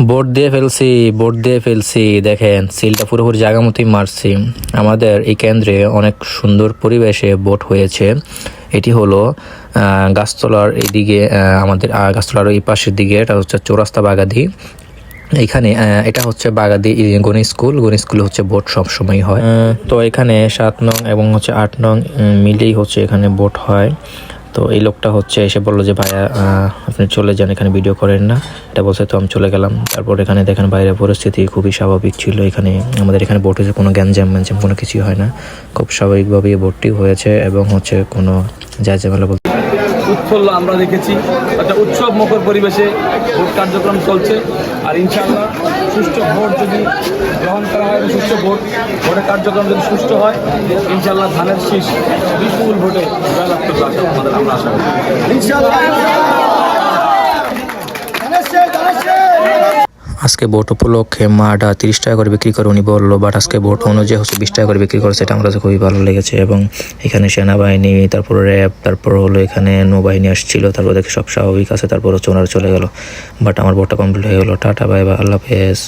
Boat দিয়ে ফেলছি দেখেন সিলটা পুরোপুরি জায়গা মতোই মারছি। আমাদের এই কেন্দ্রে অনেক সুন্দর পরিবেশে বোট হয়েছে। এটি হলো গাছতলার এইদিকে, আমাদের গাছতলার এই পাশের দিকে, এটা হচ্ছে চৌরাস্তা বাগাদি। এখানে এটা হচ্ছে বাগাদি গণিত স্কুল হচ্ছে বোট সবসময় হয়। তো এখানে 7 নং এবং হচ্ছে 8 নং মিলেই হচ্ছে এখানে বোট হয়। তো এই লোকটা হচ্ছে এসে বললো যে ভাইয়া আপনি চলে যান, এখানে ভিডিও করেন না, এটা বলছে। তো আমি চলে গেলাম। তারপর এখানে দেখেন বাইরের পরিস্থিতি খুবই স্বাভাবিক ছিল। এখানে আমাদের এখানে বোট হয়েছে, কোনো গ্যাঞ্জাম কোনো কিছুই হয় না, খুব স্বাভাবিকভাবেই বোটটি হয়েছে এবং হচ্ছে কোনো ঝামেলা উৎফুল্ল আমরা দেখেছি। একটা উৎসব মুখর পরিবেশে ভোট কার্যক্রম চলছে। আর ইনশাআল্লাহ সুষ্ঠু ভোট যদি গ্রহণ করা হয়, সুষ্ঠু ভোটের কার্যক্রম যদি সুষ্ঠু হয়, ইনশাআল্লাহ ধানের শীষ বিপুল ভোটে জয়লাভ করতে আমাদের আমরা আশা করি ইনশাআল্লাহ। আজকে ভোট উপলক্ষে মাটা 30 টাকা করে বিক্রি করে উনি বললো, বাট আজকে ভোট অনুযায়ী হচ্ছে 20 টাকা করে বিক্রি করেছে। এটা আমার কাছে খুবই ভালো লেগেছে। এবং এখানে সেনাবাহিনী, তারপর র্যাব, তারপর হলো এখানে নৌবাহিনী আসছিল। তারপর দেখে সব স্বাভাবিক আছে। তারপর হচ্ছে ওনারা চলে গেল। বাট আমার ভোটটা কমপ্লিট হয়ে গেলো। টাটা, বাই বাই, আল্লাহ হাফেজ।